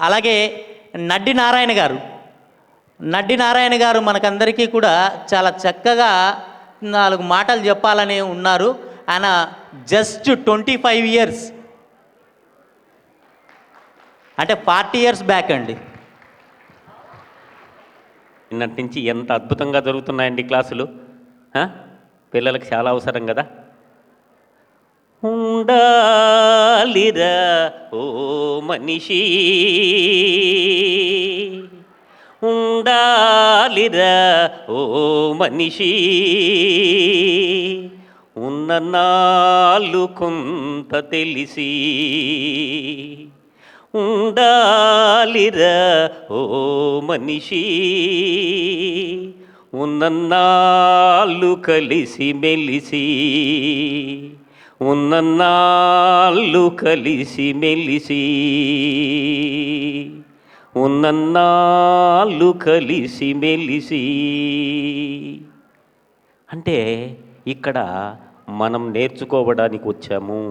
అలాగే నడ్డి నారాయణ గారు మనకందరికీ కూడా చాలా చక్కగా 4 మాటలు చెప్పాలని ఉన్నారు. ఆయన జస్ట్ 25 ఇయర్స్ అంటే 40 ఇయర్స్ బ్యాక్ అండి. నిన్నటి నుంచి ఎంత అద్భుతంగా జరుగుతున్నాయండి క్లాసులు. పిల్లలకి చాలా అవసరం కదా. ఉండాలిరా ఓ మనిషి, ఉండాలిరా ఓ మనిషి, ఉన్న నాళ్ళు కొంత తెలిసి, ఉండాలిరా ఓ మనిషి, ఉన్నన్నాళ్ళు కలిసి మెలిసి, ఉన్నన్నాళ్ళు కలిసి మెలిసి, ఉన్నన్నాళ్ళు కలిసి మెలిసి. అంటే ఇక్కడ మనం నేర్చుకోవడానికి వచ్చాము.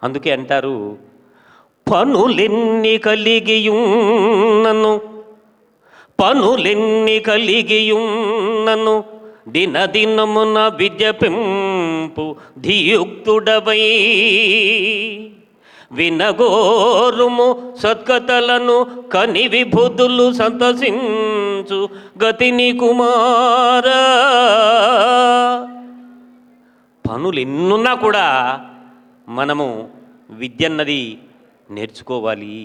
అందుకే అంటారు, పనులెన్ని కలిగియున్నను దినదినమున విద్య పెంపు ధియుక్తుడవై, వినగోరుము సత్కథలను కని విభుదులు సంతసించు గతిని కుమారా. పనులు ఎన్నున్నా కూడా మనము విద్య అన్నది నేర్చుకోవాలి.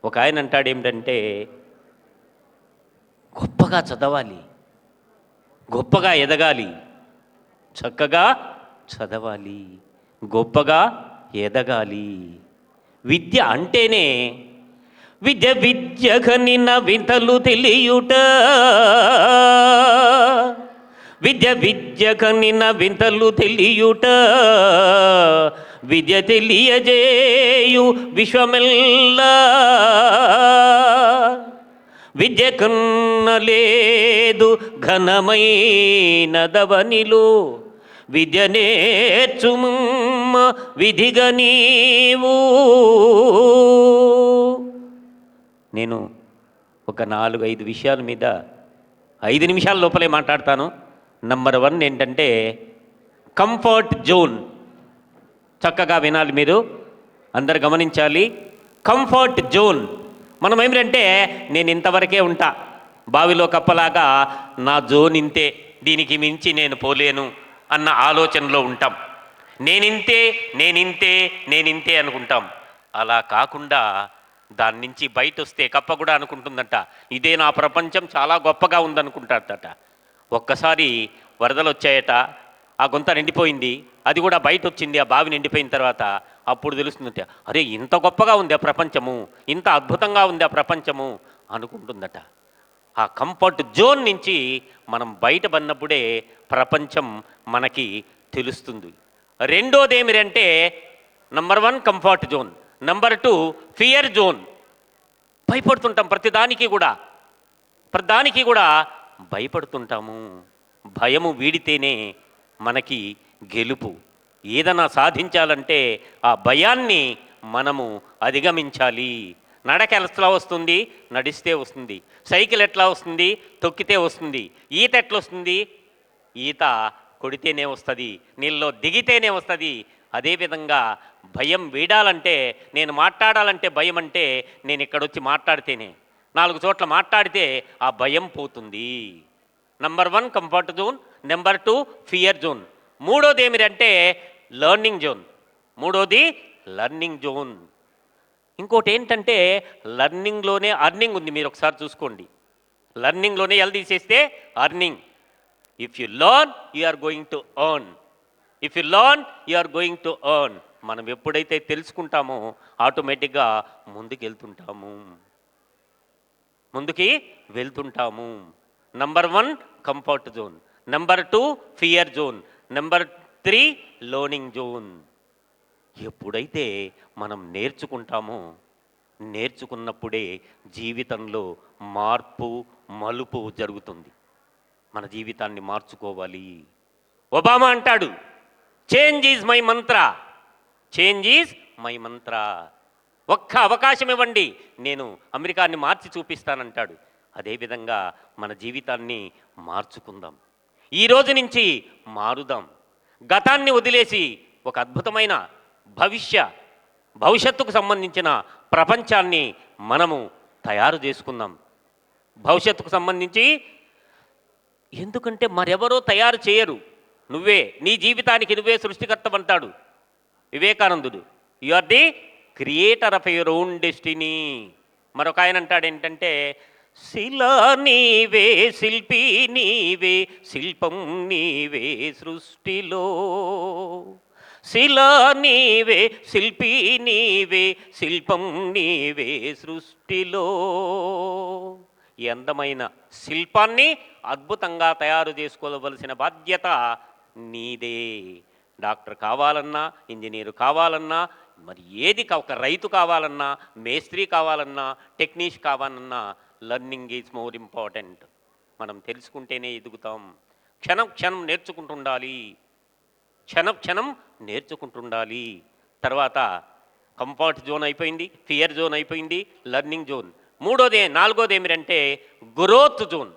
ఒక ఆయన అంటాడు ఏమిటంటే, గొప్పగా చదవాలి, గొప్పగా ఎదగాలి, చక్కగా చదవాలి, గొప్పగా ఎదగాలి. విద్య అంటేనే విద్యగనిన వింతలు తెలియుట, విద్యగనిన వింతలు తెలియుట, విద్య తెలియజేయు విశ్వమెల్లా, విద్య కన్నలేదు ఘనమైనదవనిలో, విద్య నేర్చుమ్మ విధిగా నీవు. నేను ఒక 4-5 విషయాల మీద 5 నిమిషాల లోపలే మాట్లాడతాను. నంబర్ 1 ఏంటంటే కంఫర్ట్ జోన్. చక్కగా వినాలి, మీరు అందరు గమనించాలి. Comfort zone. మనం ఏమిటంటే, నేను ఇంతవరకే ఉంటా, బావిలో కప్పలాగా నా జోన్ ఇంతే, దీనికి మించి నేను పోలేను అన్న ఆలోచనలో ఉంటాం. నేనింతే అనుకుంటాం. అలా కాకుండా దాని నుంచి బయట వస్తే కప్ప కూడా అనుకుంటుందట, ఇదే నా ప్రపంచం, చాలా గొప్పగా ఉందనుకుంటాడట. ఒక్కసారి వరదలు వచ్చాయట, ఆ గుంత నిండిపోయింది, అది కూడా బయట వచ్చింది. ఆ బావి నిండిపోయిన తర్వాత అప్పుడు తెలుస్తుందట, అరే ఇంత గొప్పగా ఉంది ఆ ప్రపంచము, ఇంత అద్భుతంగా ఉంది ఆ ప్రపంచము అనుకుంటుందట. ఆ కంఫర్ట్ జోన్ నుంచి మనం బయట పడినప్పుడే ప్రపంచం మనకి తెలుస్తుంది. రెండోది ఏమిటంటే, number 1 comfort zone, number 2 fear zone. భయపడుతుంటాం, ప్రతిదానికి కూడా భయపడుతుంటాము. భయము వీడితేనే మనకి గెలుపు. ఏదైనా సాధించాలంటే ఆ భయాన్ని మనము అధిగమించాలి. నడక ఎట్లా వస్తుంది? నడిస్తే వస్తుంది. సైకిల్ ఎట్లా వస్తుంది? తొక్కితే వస్తుంది. ఈత ఎట్లా వస్తుంది? ఈత కొడితేనే వస్తుంది, నీళ్ళలో దిగితేనే వస్తుంది. అదేవిధంగా భయం వీడాలంటే, నేను మాట్లాడాలంటే భయం అంటే, నేను ఇక్కడొచ్చి మాట్లాడితేనే, 4 చోట్ల మాట్లాడితే ఆ భయం పోతుంది. Number 1 comfort zone, number 2 fear zone. మూడోది ఏమిటంటే లర్నింగ్ జోన్. ఇంకోటి ఏంటంటే, లర్నింగ్లోనే అర్నింగ్ ఉంది. మీరు ఒకసారి చూసుకోండి, లర్నింగ్లోనే ఎల్ తీసేస్తే earning. If you learn you are going to earn. మనం ఎప్పుడైతే తెలుసుకుంటామో ఆటోమేటిక్గా ముందుకి వెళ్తుంటాము. Number 1 comfort zone, number 2 fear zone, number 3 learning zone. ఎప్పుడైతే మనం నేర్చుకున్నప్పుడే జీవితంలో మలుపు జరుగుతుంది. మన జీవితాన్ని మార్చుకోవాలి. ఒబామా అంటాడు, change is my Mantra, change is my మంత్ర. ఒక్క అవకాశం ఇవ్వండి, నేను అమెరికాని మార్చి చూపిస్తానంటాడు. అదేవిధంగా మన జీవితాన్ని మార్చుకుందాం. ఈ రోజు నుంచి మారుదాం. గతాన్ని వదిలేసి ఒక అద్భుతమైన భవిష్యత్తుకు సంబంధించిన ప్రపంచాన్ని మనము తయారు చేసుకుందాం. భవిష్యత్తుకు సంబంధించి ఎందుకంటే మరెవరో తయారు చేయరు, నువ్వే నీ జీవితానికి నువ్వే సృష్టికర్తవంటాడు వివేకానందుడు. You are the creator of your own destiny. మరొక ఆయన అంటాడు ఏంటంటే, శిలా నీవే శిల్పి నీవే శిల్పం నీవే సృష్టిలో. శిలా నీవే శిల్పి నీవే శిల్పం నీవే సృష్టిలో. ఈ అందమైన శిల్పాన్ని అద్భుతంగా తయారు చేసుకోవలసిన బాధ్యత నీదే. డాక్టర్ కావాలన్నా, ఇంజనీరు కావాలన్నా, మరి ఒక రైతు కావాలన్నా, మేస్త్రి కావాలన్నా, టెక్నీషియన్ కావాలన్నా, లర్నింగ్ ఈజ్ మోర్ ఇంపార్టెంట్. మనం తెలుసుకుంటేనే ఎదుగుతాం. క్షణం క్షణం నేర్చుకుంటుండాలి, క్షణం నేర్చుకుంటుండాలి. తర్వాత కంఫర్ట్ జోన్ అయిపోయింది, ఫియర్ జోన్ అయిపోయింది, లర్నింగ్ జోన్. నాలుగోది ఏమిటంటే గ్రోత్ జోన్.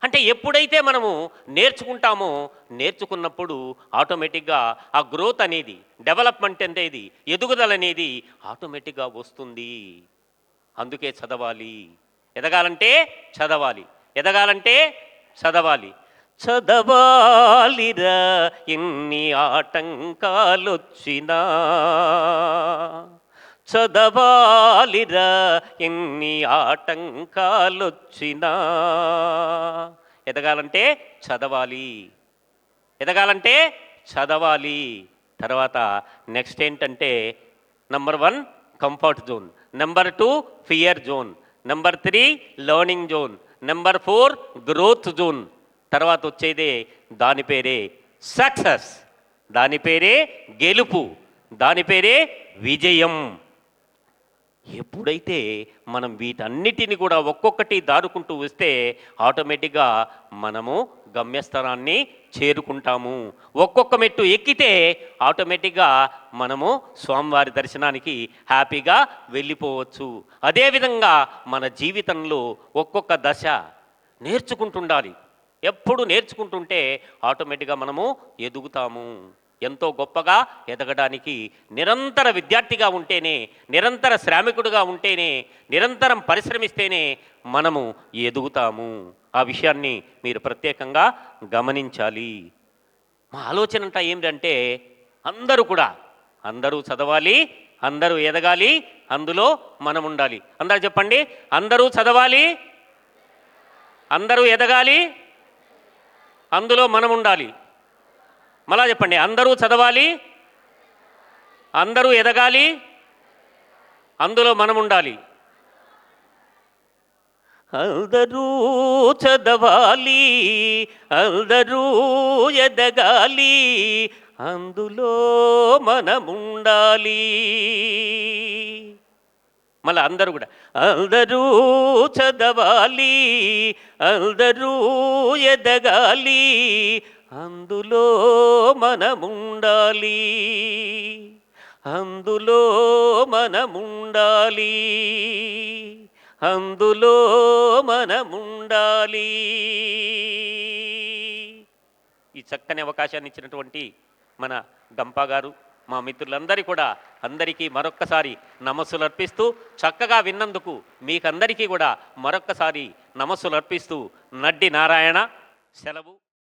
అంటే ఎప్పుడైతే మనము నేర్చుకుంటామో, నేర్చుకున్నప్పుడు ఆటోమేటిక్గా ఆ గ్రోత్ అనేది, డెవలప్మెంట్ అనేది, ఎదుగుదల అనేది ఆటోమేటిక్గా వస్తుంది. అందుకే చదవాలి. ఎదగాలంటే చదవాలి, ఎదగాలంటే చదవాలి. చదవాలిరా ఎన్ని ఆటంకాలొచ్చినా, చదవాలిరా ఎన్ని ఆటంకాలొచ్చినా. ఎదగాలంటే చదవాలి, ఎదగాలంటే చదవాలి. తర్వాత నెక్స్ట్ ఏంటంటే number 1 comfort zone, number 2 fear zone, number 3 learning zone, number 4 growth zone. తర్వాత వచ్చేదే దాని పేరే సక్సెస్, దాని పేరే గెలుపు, దాని పేరే విజయం. ఎప్పుడైతే మనం వీటన్నిటిని కూడా ఒక్కొక్కటి దారుకుంటూ వస్తే ఆటోమేటిక్గా మనము గమ్యస్థానాన్ని చేరుకుంటాము. ఒక్కొక్క మెట్టు ఎక్కితే ఆటోమేటిక్గా మనము స్వామివారి దర్శనానికి హ్యాపీగా వెళ్ళిపోవచ్చు. అదేవిధంగా మన జీవితంలో ఒక్కొక్క దశ నేర్చుకుంటుండాలి. ఎప్పుడు నేర్చుకుంటుంటే ఆటోమేటిక్గా మనము ఎదుగుతాము. ఎంతో గొప్పగా ఎదగడానికి నిరంతర విద్యార్థిగా ఉంటేనే, నిరంతర శ్రామికుడిగా ఉంటేనే, నిరంతరం పరిశ్రమిస్తేనే మనము ఎదుగుతాము. ఆ విషయాన్ని మీరు ప్రత్యేకంగా గమనించాలి. మా ఆలోచన అంతా ఏమిటంటే అందరూ చదవాలి, అందరూ ఎదగాలి, అందులో మనం ఉండాలి. అందరూ చెప్పండి, అందరూ చదవాలి, అందరూ ఎదగాలి, అందులో మనం ఉండాలి. మళ్ళా చెప్పండి, అందరూ చదవాలి, అందరూ ఎదగాలి, అందులో మనం ఉండాలి. అందరూ చదవాలి, అందరూ ఎదగాలి, అందులో మనముండాలి. మళ్ళీ అందరూ కూడా అందరూ చదవాలి, అందరూ ఎదగాలి, అందులో మనముండాలి, అందులో మనముండాలి, అందులో మనముండాలి. ఈ చక్కని అవకాశాన్ని ఇచ్చినటువంటి మన గంపా గారు, మా మిత్రులందరి కూడా అందరికీ మరొక్కసారి నమస్సులు అర్పిస్తూ, చక్కగా విన్నందుకు మీకందరికీ కూడా మరొక్కసారి నమస్సులు అర్పిస్తూ నడ్డి నారాయణ. సెలవు.